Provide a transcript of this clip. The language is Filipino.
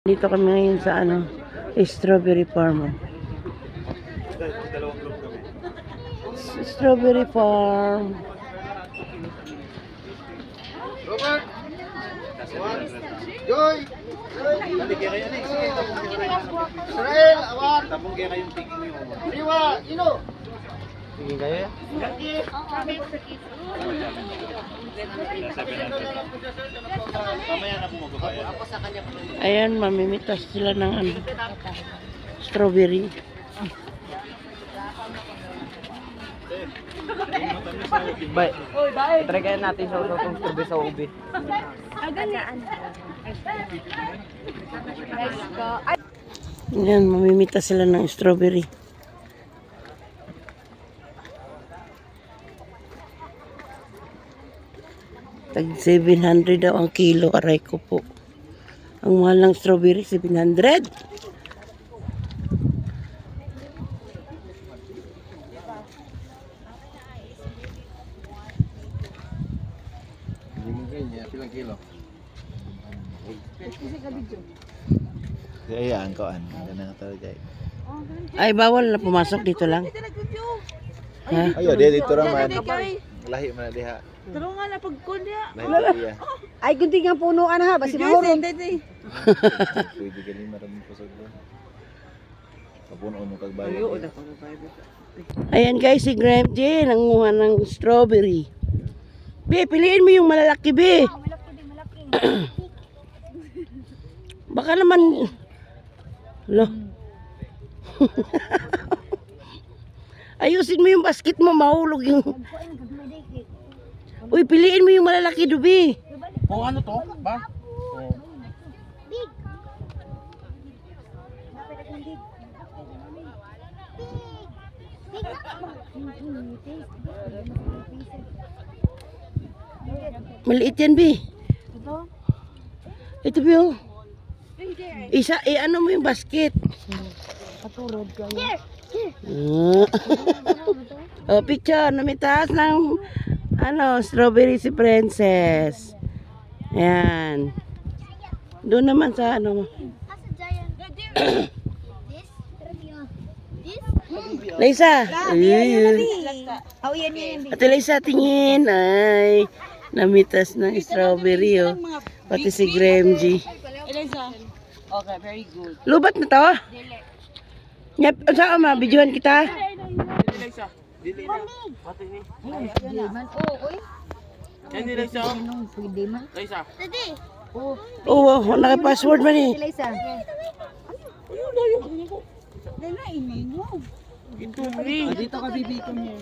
Dito kami ngayon sa strawberry farm. Strawberry farm. Robert! Joy! Israel! Awan! Tapong kaya kayong tiging nyo. Riwa! Ino! Tiging kayo ya? Ayan, mamimitas sila ng strawberry. Bay, try kaya natin sa utong strawberry sa ubi. Ayan, mamimitas sila ng strawberry. Tag 700 daw ang kilo, aray ko po. Ang mahal ng strawberry, 700. Pilang kilo? Kaya ang kawan, ganang talaga. Ay, bawal na pumasok dito lang. Ha? Ayo dia dito raman. Lahi man diha. Tulungan na pagkundya. Lahi dia. Ay, kundi nga punuan ha. Basi mahurong. Pwede gali maraming pusod doon. Kapuno mo kag bayo. Ayan guys, si Graham J. nanguha ng strawberry. Be, piliin mo yung malalaki, be. Baka naman... Lo. Ayusin mo yung basket mo, mahulog yung... Uy, piliin mo yung malalaki, Dubi. O ano to? Ba? Maliit yan, be. Ito, be, oh. Isa, ano mo yung basket? Paturod kayo. Oh, picture. Namitaas ng strawberry si Princess. Ayan. Doon naman sa Lisa. Oh, yan. Ate Lisa, tingin. Ay, namitas ng strawberry, oh. Pati si Graham G. Okay, very good. Lubat na to? Yep, saan ma? Videohan kita? Yan nila siya. Pwede man. Lisa. Oo, naka-password man eh. Lisa. Dala, inay mo. Ito ni. Dito ka bibito niya.